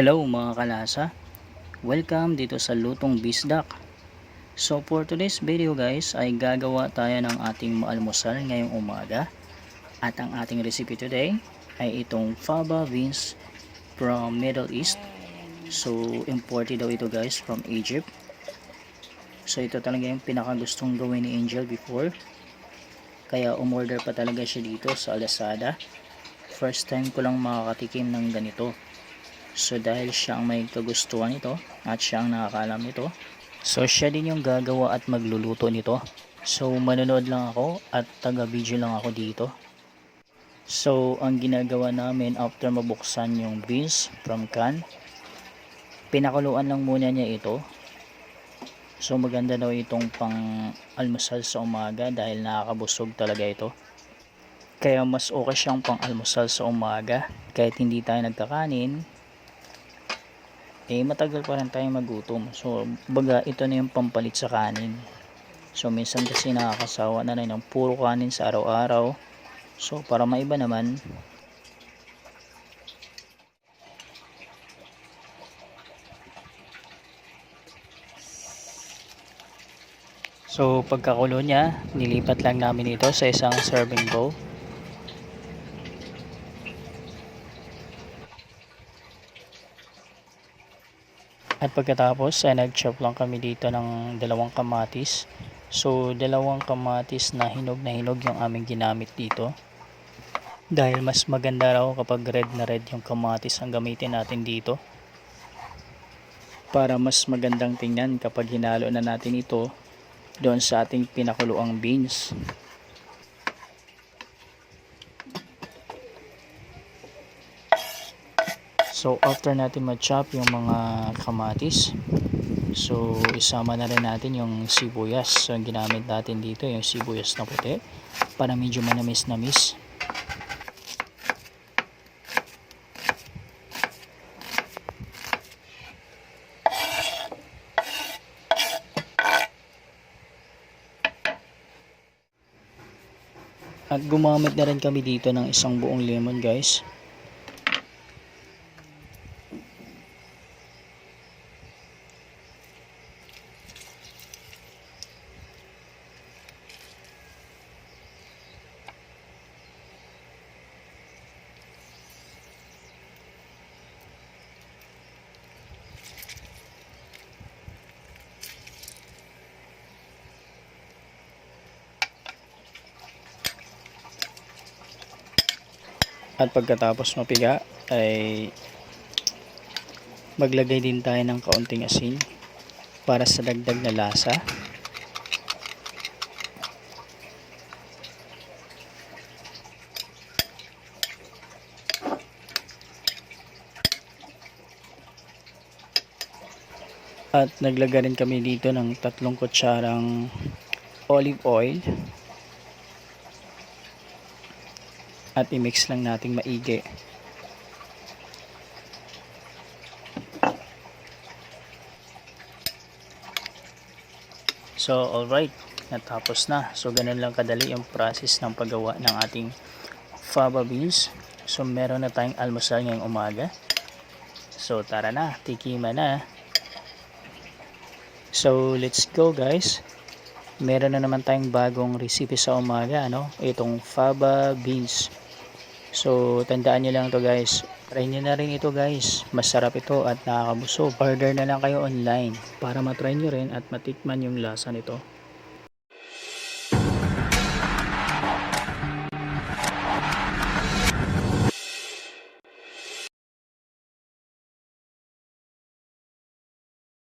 Hello mga kalasa, welcome dito sa Lutong Bisdak. So for today's video guys ay gagawa tayo ng ating maalmusal ngayong umaga. At ang ating recipe today ay itong fava beans from Middle East. So imported daw ito guys from Egypt. So ito talaga yung pinakagustong gawin ni Angel before. Kaya umorder pa talaga siya dito sa Lazada. First time ko lang makakatikim ng ganito. So dahil siya ang may kagustuhan nito at siya ang nakakaalam nito, so siya din yung gagawa at magluluto nito. So manonood lang ako at taga-video lang ako dito. So ang ginagawa namin after mabuksan yung beans from can, pinakuluan lang muna niya ito. So maganda daw itong pang almusal sa umaga dahil nakakabusog talaga ito. Kaya mas okay siyang pang almusal sa umaga kahit hindi tayo nagkakanin. Matagal pa rin tayo magutom. So baga ito na yung pampalit sa kanin. So minsan kasi nakakasawa na rin ng puro kanin sa araw-araw. So para maiba naman, so pagkakulo niya, nilipat lang namin ito sa isang serving bowl. At pagkatapos ay nag-chop lang kami dito ng dalawang kamatis. So dalawang kamatis na hinog yung aming ginamit dito. Dahil mas maganda raw kapag red na red yung kamatis ang gamitin natin dito. Para mas magandang tingnan kapag hinalo na natin ito doon sa ating pinakuluang beans. So after natin ma-chop yung mga kamatis, so isama na rin natin yung sibuyas. So ang ginamit natin dito yung sibuyas na puti para medyo manamis-namis. At gumamit na rin kami dito ng isang buong lemon guys. At pagkatapos mapiga ay maglagay din tayo ng kaunting asin para sa dagdag na lasa. At naglagay rin kami dito ng 3 kutsarang olive oil. At i-mix lang nating maigi. So alright, natapos na. So ganun lang kadali yung process ng paggawa ng ating fava beans. So meron na tayong almusal ngayong umaga. So tara na, tikiman na. So let's go guys. Meron na naman tayong bagong recipe sa umaga, itong fava beans. So tandaan nyo lang to guys, try nyo na rin ito guys, masarap ito at nakakabusog. Order na lang kayo online para matry nyo rin at matikman yung lasa nito.